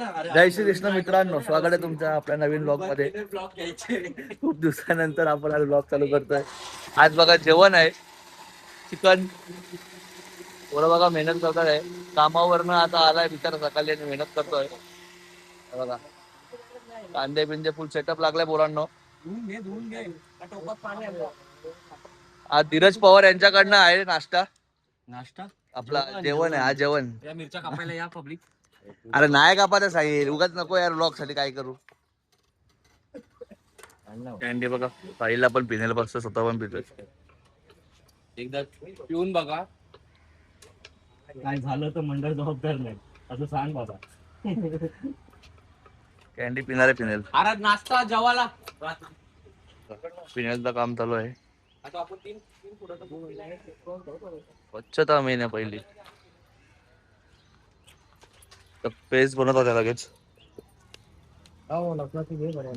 जय श्री कृष्ण मित्रांनो, स्वागत आहे तुमचं आपल्या नवीन ब्लॉग मध्ये. खूप दिवसानंतर आपण आज ब्लॉग चालू करतोय. आज बघा जेवण आहे चिकन. थोडं बघा मेहनत करत आहे कामावरनं आता आलाय बिचारा सकाळी आणि मेहनत करतोय. बघा कांदे बिंदे फुल सेटअप लागलाय पोरांनो. आज धीरज पवार यांच्याकडनं आहे नाश्ता. आपला जेवण आहे आज जेवण. मिरच्या कापायला या पब्लिक. अरे नाही कापायचं साहिल, उगाच नको यार ब्लॉग साठी काय करू. कॅन्डी बघा साहिलला पण पिण्याला बसतो, स्वतः पण पितोय. एकदा पिऊन बघा काय झालं तर मंडळ जबाबदार नाही असं सांग बाबा. कॅन्डी पिणारे पिनेल. अरे नाश्ता जेवायला पिण्याचं काम चालू आहे. आता आपण तीन स्वच्छता मेन आहे पहिली. पेस्ट बनवत होत्या लगेच.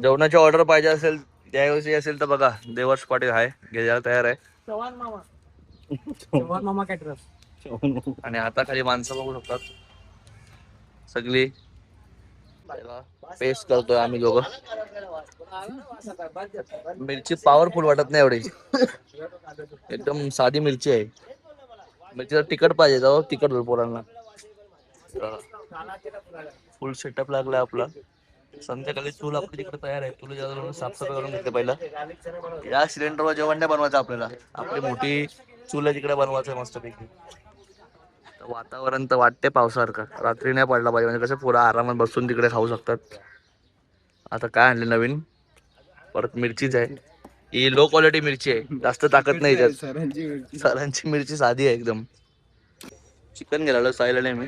जेवणाची ऑर्डर पाहिजे असेल त्यावेळी असेल तर बघा देवर्ष पाटील आहे, घ्यायला तयार आहे. चव्हाण मामा कॅटरर्स. आणि आता खाली माणसं बघू शकतात सगळी पेस्ट करतोय आम्ही दोघं. मिरची पॉवरफुल वाटत नाही एवढी, एकदम साधी मिरची आहे. मिरची तिखट पाहिजे जाऊ, तिखट होईल पोरांना. फुल सेटअप लागलाय आपला. संध्याकाळी चूल आपली तिकडे तयार आहे. चूल जाऊन साफसफाई करून घेतली पहिला. या सिलेंडरवर जेवण नाही बनवायचं आपल्याला, आपली मोठी चूल आहे तिकडे बनवायचं मस्तपैकी. वातावरण तर वाटते पावसासारखं, रात्री नाही पडला पाहिजे म्हणजे कसं पुरा आरामात बसून तिकडे खाऊ शकतात. आता काय आणले नवीन, परत मिरचीच आहे. ही लो क्वालिटी मिरची आहे, जास्त ताकद नाही त्यात. सरांची मिरची साधी आहे एकदम. चिकन गेला साहिल आणि मी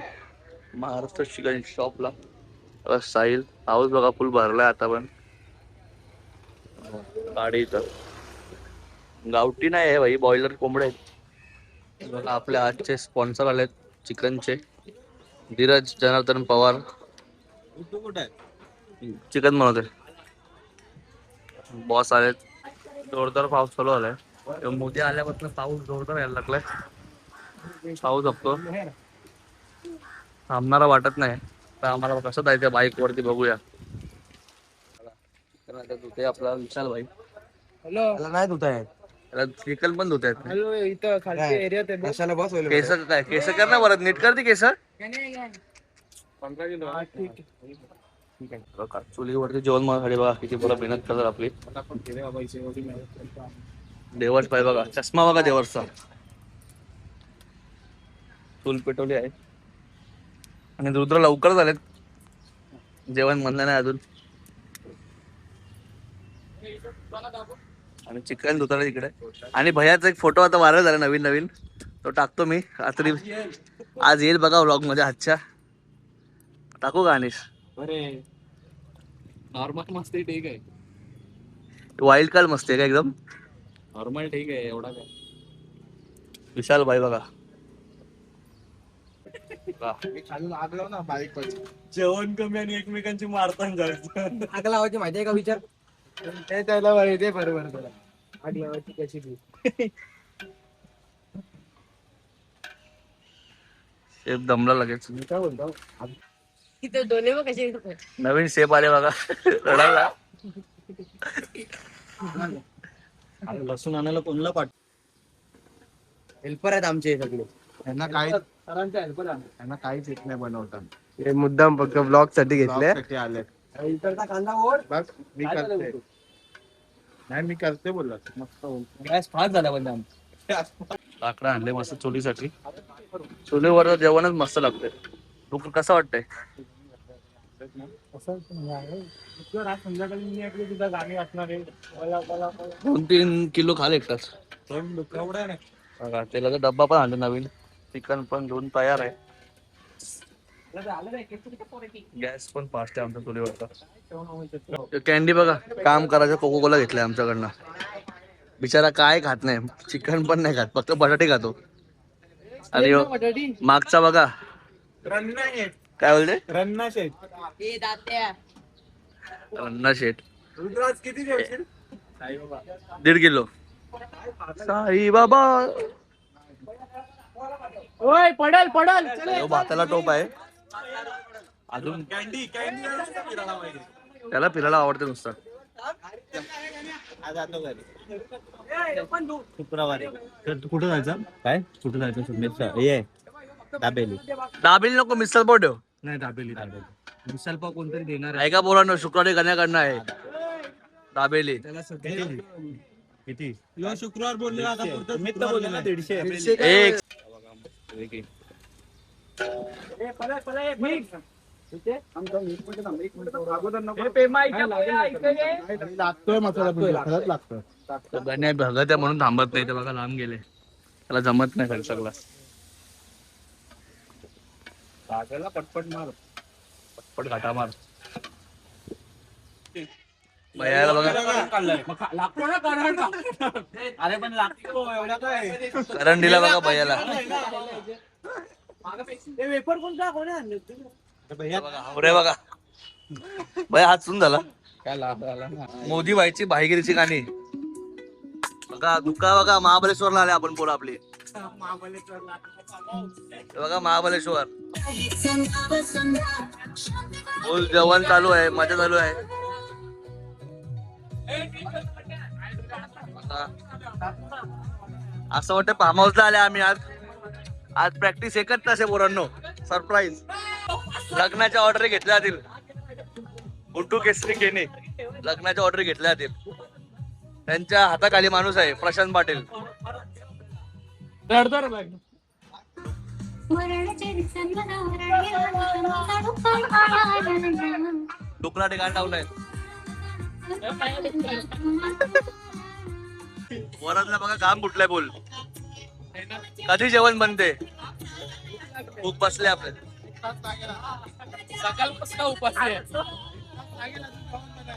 महाराष्ट्र चिकन शॉपला. साहिल पाऊस बघा फुल भरलाय आता पण. गाडी इथं गावठी नाही आहे भाई, बॉयलर कोंबडे आहेत. बघा आपले आजचे स्पॉन्सर आलेत चिकनचे, धीरज जनार्दन पवार. चिकन बनवते बॉस आलेत. जोरदार पाऊस चालू आलाय. मोदी आल्यापासून पाऊस जोरदार यायला लागलाय. पाऊस जपतो थांबणारा वाटत नाही. तर आम्हाला कसं जायचं बाईक वरती बघूया. धुते आपला विशाल भाई. हॅलो नाही धुत आहे, चिकन पण धुत आहेत. हॅलो इथं खालच्या एरियात आहे. कशाला बस केस काय केस कर ना परत नीट करते केस. 15 किलो. ठीक आहे बघा चुलीवरती जेवण मला बघा किती पुरा मेहनत करतात आपली. देवर्ष पाय बघा, चष्मा बघा देवर्षचा. चूल पेटवली आहे आणि रुद्र लवकर झालेत, जेवण म्हणलं नाही अजून. आणि चिकन धुताना तिकडे. आणि भैयाचा एक फोटो आता व्हायरल झाला नवीन नवीन, तो टाकतो मी रात्री. आज येईल बघा व्लॉग मध्ये. आजच्या टाकू का अनिश? अरे नॉर्मल मस्ती ठीक आहे, वाईल्ड कार्ड मस्त आहे का एकदम. नॉर्मल ठीक आहे एवढा काय. विशाल भाई बघा लागलो ना बाईक जेवण कमी आणि एकमेकांची मारताना जायचं. आग लावायची माहिती आहे का विचार. ते त्याला माहिती बरोबर तुला आग लावायची कशी ती. शेफ दमला लगेच. मी काय बोलतो तिथं दोन्ही मग कसे नवीन शेफ आले बघा रडायला. लसूण आणायला कोणला पाठ. हेल्पर आहेत आमचे सगळे. त्यांना काही सरांच्या हेल्पर त्यांना काहीच येत नाही बनवता. हे मुद्दाम फक्त ब्लॉग साठी घेतले. आले इकडचा कांदा ओढ. बघ मी करते. नाही मी करते बोलला मस्त. गॅस फास्ट झाला पण लाकडं आणले मस्त चुलीसाठी. चुलीवर जेवणच मस्त लागतंय. तू कसं वाटतंय? संध्याकाळी मी ऐकलं तुझा गाणी असणार आहे. 2-3 किलो खाल एकटाच. एवढा नाही बघा तेलाचा डब्बा पण आणला नवीन. चिकन पण धुवून तयार आहे. गॅस पण फास्ट आहे आमच्या चुलीवरचा. कॅन्डी बघा काम करायचं कोको कोला घेतलंय आमच्याकडनं. बिचारा काय खात नाही, चिकन पण नाही खात, फक्त बटाटे खातो. आणि मागचा बघा रन्ना शेट. काय बोलते? रन्ना शेट. रन्ना शेट. रुद्राज किती जेवशील? 1.5 किलो. साई बाबा ओय पडल पडल. भाताला टोप आहे. अजून कॅन्डी फिरायला पाहिजे. त्याला फिरायला आवडते नुसतं. शुक्रवारी कुठं जायचं काय कुठं जायचं ये दाबेली दाबेली नको, मिसळ पाव ठेव. नाही दाबेली मिसल पाव कोणतरी देणार ऐका पोरांनो, शुक्रवारी गण्याकडनं आहे दाबेली. किती शुक्रवार बोलले आता पुढचं मी तर बोललो ना 150 एक लागतोय मसाला खरंच लागतोय. गण्या भगत आहे म्हणून थांबत नाही. ते बघा लांब गेले, त्याला जमत नाही खालचा ग्लास. पटपट मार पटपट घाटा मार. भैयाला बघा, अरे पण लागतो एवढा काय करंडीला बघा भैयाला. वेपर कोणता कोणी आणले अरे बघा भैया हात सुन झाला. काय लागला मोदी बाईची भाईगिरीची गाणी बघा. दुका बघा महाबळेश्वरला आले आपण पोरं आपली. हे बघा महाबळेश्वर. फुल जेवण चालू आहे, मजा चालू आहे. असं वाटतं फार्म हाऊसला आले आम्ही आज. आज प्रॅक्टिस एकच तास आहे पोरांनो. सरप्राईज लग्नाच्या ऑर्डर घेतल्या जातील. गुड्डू केसरी केने लग्नाच्या ऑर्डर घेतल्या जातील. त्यांच्या हाताखाली माणूस आहे प्रशांत पाटील. डुकरा ठिकाण लावलंय. वरातला बघा काम कुठलंय बोल. कधी जेवण बनते. भूक बसले आपले. सकाळपासून उपास आहे.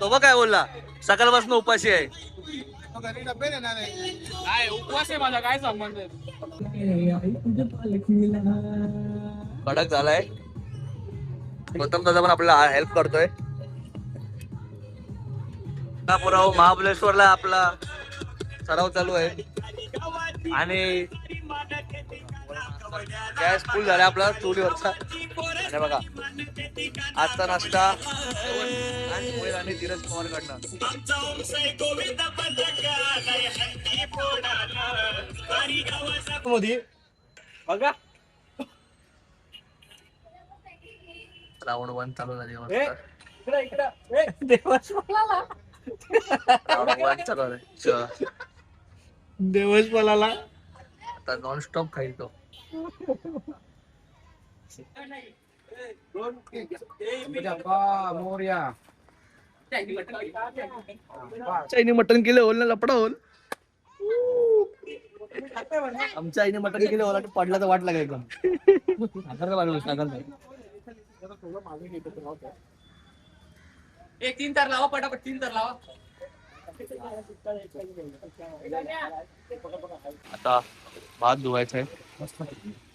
तो बघ काय बोलला, सकाळपासून उपाशी आहे. काय उपवास आहे माझा, काय संबंध आहे. कडक झालाय. गौतम दादा पण आपल्याला हेल्प करतोय. पुराव महाबळेश्वरला आपला सराव चालू आहे आणि गॅस फुल झाला आपला चुलीवरचा. आणि बघा आजचा नाश्ता आणि धीरज पवार कडनं. मोदी बघा रावण वन चालू झाली. रावण वन चालू आहे. देवच पलाला आता नॉन स्टॉप खाईल तो. मोर्या आईने मटन केलं होल ना, लपडा होल. आमच्या आईने मटन केलं होल आणि पडला तर वाट लागाय एकदम. एक 3 तार लावा पटापट 3 तार लावा. आता भात धुवायचा आहे.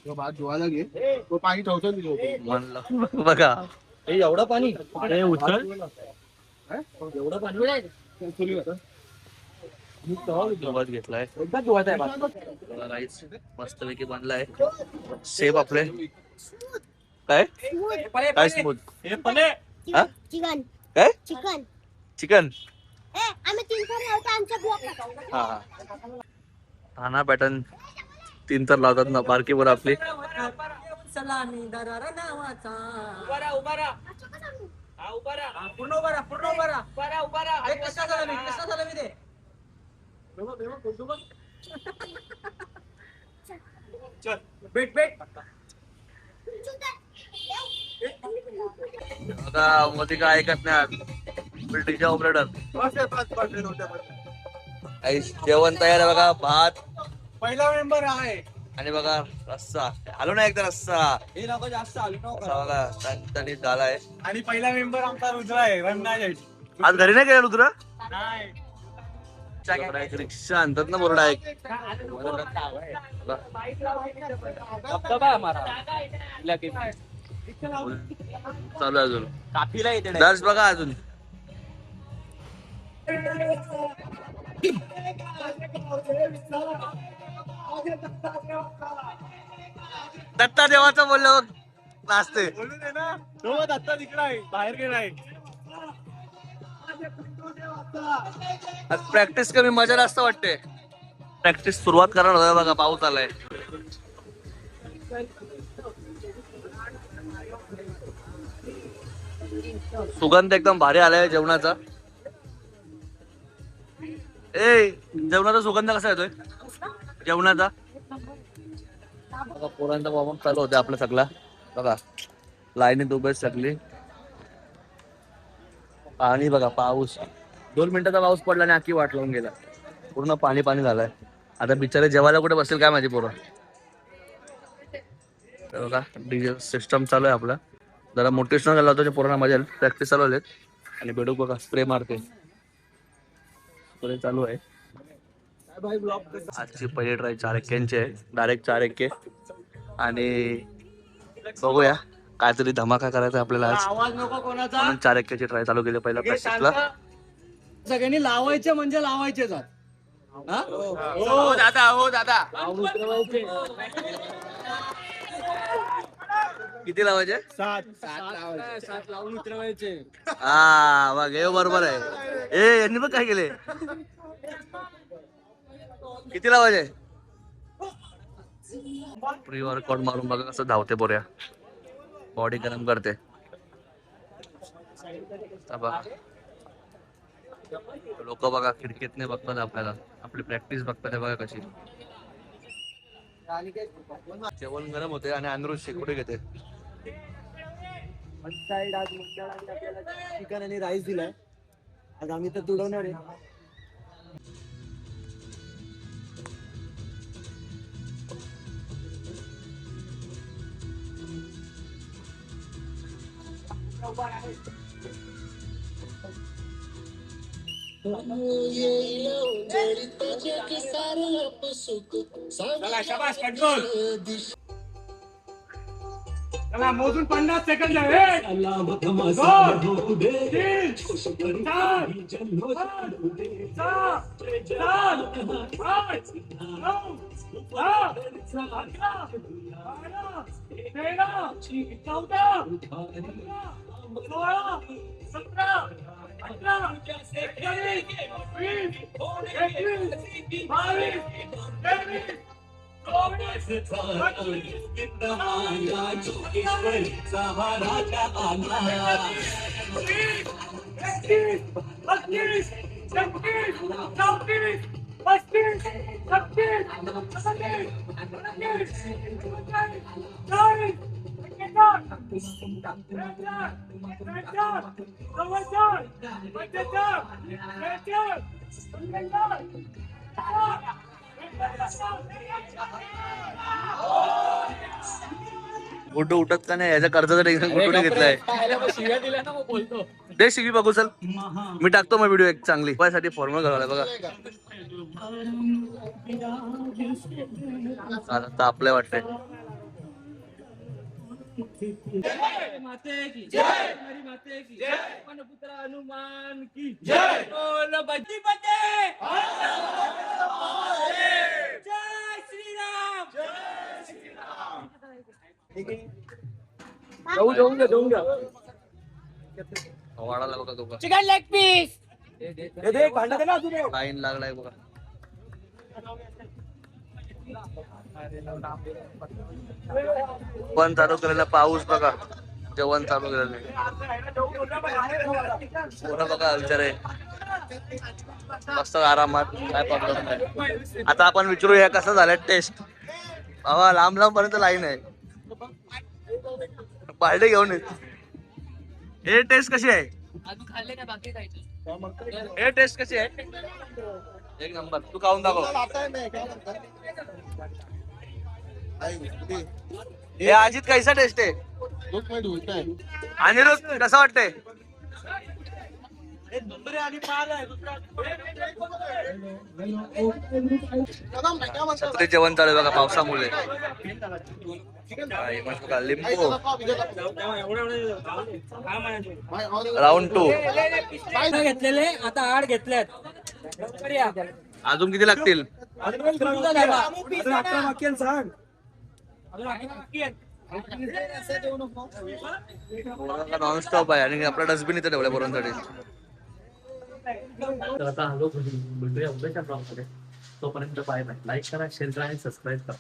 भात धुवायला घे तो पाणी ठेवतो म्हणलं बघा एवढं पाणी उचल. एवढं पाणी धुवत घेतलाय. एकदा धुवायचं आहे भात. राईस मस्तपैकी बनलाय. सेब आपले काय काय स्मूथ. हा? चिकन काय चिकन चिकन. आम्ही 3 जण होतो आमच्या ब्लॉकला. हा थाना पॅटर्न 3 तर लावतात ना बारकी वर आपली. सलामी दरारा नावाचा. उभारा हा उभारा पूर्ण उभारा उभारा. एक कसा झाला मी दे. बेट आता मोदी काय ऐकत नाही. British operator. जेवण तयार आहे बघा. भात पहिला मेंबर आहे आणि बघा रस्सा. आलो ना एकदा रस्सा. हे लोक जास्त आले रस्सा बघा टणटणीत झालाय. आणि पहिला मेंबर आमचा रुद्र आहे रंगनाथ. आज घरी नाही गेला रुद्र. नाही रिक्षा आणतात ना बोर्डा एक. चालू आहे अजून. काफीला येते दर्श बघा अजून. दत्ता देवाचं बोललं बघ. नाचते आता तिकडे आहे बाहेर गेलाय. प्रॅक्टिस कमी मजा जास्त वाटते. प्रॅक्टिस सुरुवात करणार होता बघा, पाऊस आलाय. सुगंध एकदम भारी आलाय जेवणाचा. जेवणाचा सुगंध कसा येतोय जेवणाचा? बघा पोरांचा वॉर्मअप चालू होते आपला सगळा. बघा लाईनीत उभे सगळी. पाणी बघा, पाऊस 2 मिनिटाचा पाऊस पडला आणि आखी वाट लावून गेला. पूर्ण पाणी पाणी झालंय. आता बिचारे जेवायला कुठे बसेल काय माझी पोरं. बघा डीजे सिस्टम चालू आहे आपला. जरा मोटिवेशनल झाला होता पोरांना मजा येईल. प्रॅक्टिस चालू आहेत आणि बेडूक बघा स्प्रे मारते. स्प्रे चालू आहे. आजची पहिली ट्राय 4 एक्क्यांची आहे. डायरेक्ट 4 एक्के. आणि बघूया काहीतरी धमाका करायचा आपल्याला आज. आवाज नको कोणाचा. म्हणून 4 एक्क्याची ट्राय चालू केली पहिल्या प्रॅक्टिसला. सगळ्यांनी लावायचे म्हणजे लावायचे जात. हो दादा, हो दादा. किती लावायचे? 7 लावून उतरवायचे. हा बघ हे बरोबर आहे. यांनी पण काय केले? किती लावायचे? प्री वर्कआउट मारून बघा कसं धावते बोऱ्या. बॉडी गरम करते. लोक बघा खिडकीतने बघतात आपल्याला. आपली प्रॅक्टिस बघतात बघा कशी. जेवण गरम होते आणि अनिरुद्ध शेकोटी घेते. साईड आज मंडळाने आपल्याला चिकन आणि राईस दिलाय. आज आम्ही तर तुडवणार आहे. शाबास कंट्रोल. चला मोजून 50 सेकंद आहे. 2 3 4 गुड्डू उठत का नाही याच्या कर्जाचं टेन्शन गुड्डूने घेतलंय. शिव्या दिल्या ना मग बोलतो. दे शिवी बघू चल. मी टाकतो मग व्हिडिओ एक चांगली. साठी फॉर्मल घालायला बघा. आता आपल्या वाटतंय. माते की जय. हरी माते की जय. पुत्र हनुमान की जय. बोल बजी बजे. जय श्रीराम. जय श्रीराम. जाऊन घ्या. वाढायला बघा दोघं. Chicken leg piece. दे भांडा दे ना अजून. लाईन लागलाय बघा. पण चालू केलेला पाऊस बघा. जेवण चालू केलेलं पूर्ण बघा विचार मस्त आरामात. काय प्रॉब्लेम नाही. आता आपण विचारूया कसं झालंय टेस्ट. बाबा लांब लांब पर्यंत लाईन आहे. बालडे घेऊन येत. हे टेस्ट कशी आहे? हे टेस्ट कशी आहे? एक नंबर. तू खाऊन दाखव. हे अजित कैसा टेस्ट आहे? अनिरुद्ध कसं वाटतंय? छत्री जेवण चालू बघा पावसामुळे. लिंबू. राऊंड 2 घेतलेले आता 8 घेतल्यात. अजून किती लागतील? नॉन स्टॉप आहे आणि आपला डस्टबिन इथे ठेवलाय पोरांसाठी. तर आता आलो घरी, भेटूया उद्याच्या ब्लॉगमध्ये. तोपर्यंत बाय बाय. लाईक करा, शेअर करा आणि सबस्क्राईब करा.